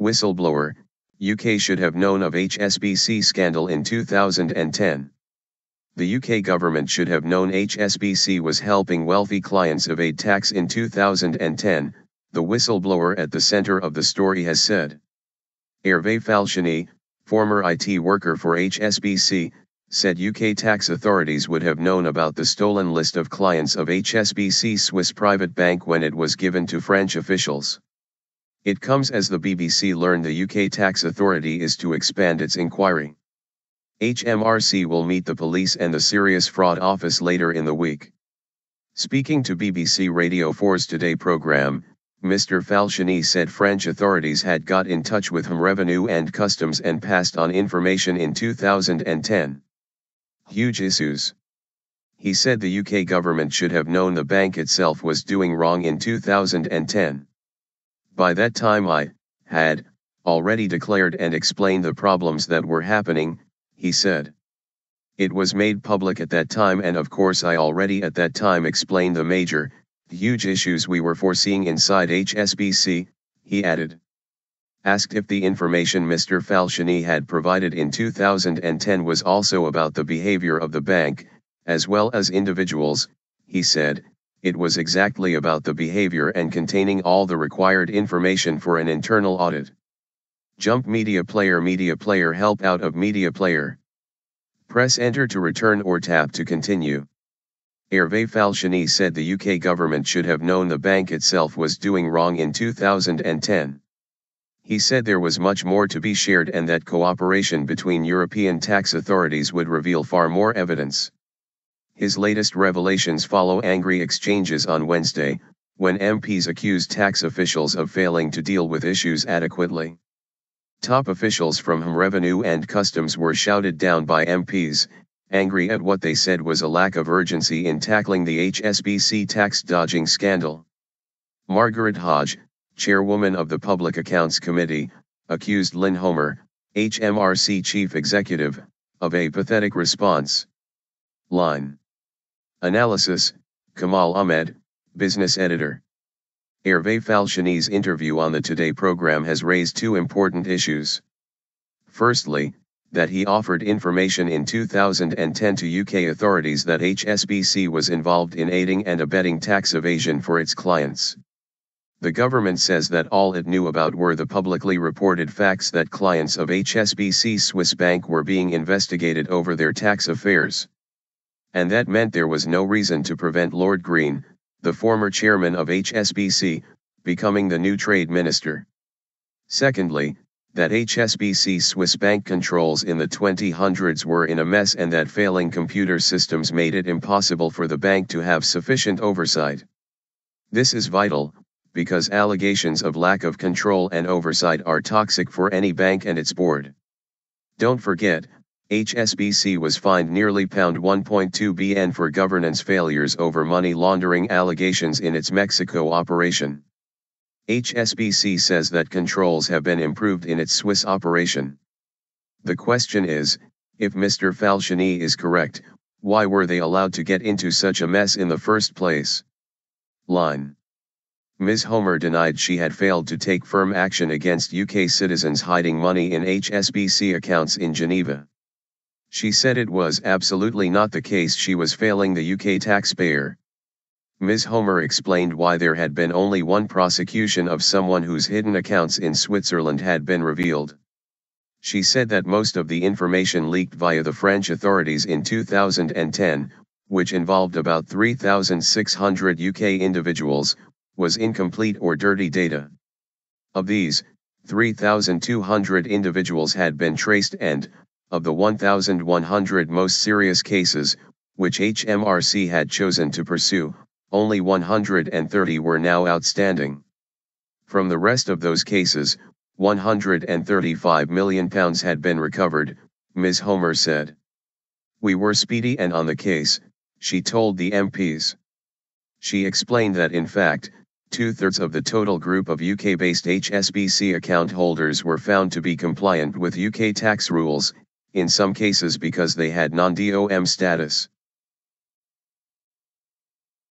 Whistleblower, UK should have known of HSBC scandal in 2010. The UK government should have known HSBC was helping wealthy clients evade tax in 2010, the whistleblower at the center of the story has said. Herve Falciani, former IT worker for HSBC, said UK tax authorities would have known about the stolen list of clients of HSBC Swiss private bank when it was given to French officials. It comes as the BBC learned the UK tax authority is to expand its inquiry. HMRC will meet the police and the Serious Fraud Office later in the week. Speaking to BBC Radio 4's Today programme, Mr. Falciani said French authorities had got in touch with Revenue and Customs and passed on information in 2010. Huge issues. He said the UK government should have known the bank itself was doing wrong in 2010. By that time I had already declared and explained the problems that were happening, he said. It was made public at that time, and of course I already at that time explained the major, huge issues we were foreseeing inside HSBC, he added. Asked if the information Mr. Falciani had provided in 2010 was also about the behavior of the bank, as well as individuals, he said, it was exactly about the behavior and containing all the required information for an internal audit. Jump media player help out of media player. Press enter to return or tap to continue. Herve Falciani said the UK government should have known the bank itself was doing wrong in 2010. He said there was much more to be shared and that cooperation between European tax authorities would reveal far more evidence. His latest revelations follow angry exchanges on Wednesday, when MPs accused tax officials of failing to deal with issues adequately. Top officials from Revenue and Customs were shouted down by MPs, angry at what they said was a lack of urgency in tackling the HSBC tax dodging scandal. Margaret Hodge, chairwoman of the Public Accounts Committee, accused Lynn Homer, HMRC chief executive, of a pathetic response. Line. Analysis, Kamal Ahmed, business editor. Herve Falciani's interview on the Today program has raised two important issues. Firstly, that he offered information in 2010 to UK authorities that HSBC was involved in aiding and abetting tax evasion for its clients. The government says that all it knew about were the publicly reported facts that clients of HSBC Swiss Bank were being investigated over their tax affairs. And that meant there was no reason to prevent Lord Green, the former chairman of HSBC, becoming the new trade minister. Secondly, that HSBC Swiss Bank controls in the 2000s were in a mess and that failing computer systems made it impossible for the bank to have sufficient oversight. This is vital, because allegations of lack of control and oversight are toxic for any bank and its board. Don't forget, HSBC was fined nearly £1.2 billion for governance failures over money laundering allegations in its Mexico operation. HSBC says that controls have been improved in its Swiss operation. The question is, if Mr. Falciani is correct, why were they allowed to get into such a mess in the first place? Line. Ms. Homer denied she had failed to take firm action against UK citizens hiding money in HSBC accounts in Geneva. She said it was absolutely not the case. She was failing the UK taxpayer. Ms. Homer explained why there had been only one prosecution of someone whose hidden accounts in Switzerland had been revealed. She said that most of the information leaked via the French authorities in 2010, which involved about 3,600 UK individuals, was incomplete or dirty data. Of these, 3,200 individuals had been traced and, of the 1,100 most serious cases, which HMRC had chosen to pursue, only 130 were now outstanding. From the rest of those cases, £135 million had been recovered, Ms. Homer said. We were speedy and on the case, she told the MPs. She explained that in fact, 2/3 of the total group of UK-based HSBC account holders were found to be compliant with UK tax rules, in some cases because they had non-DOM status.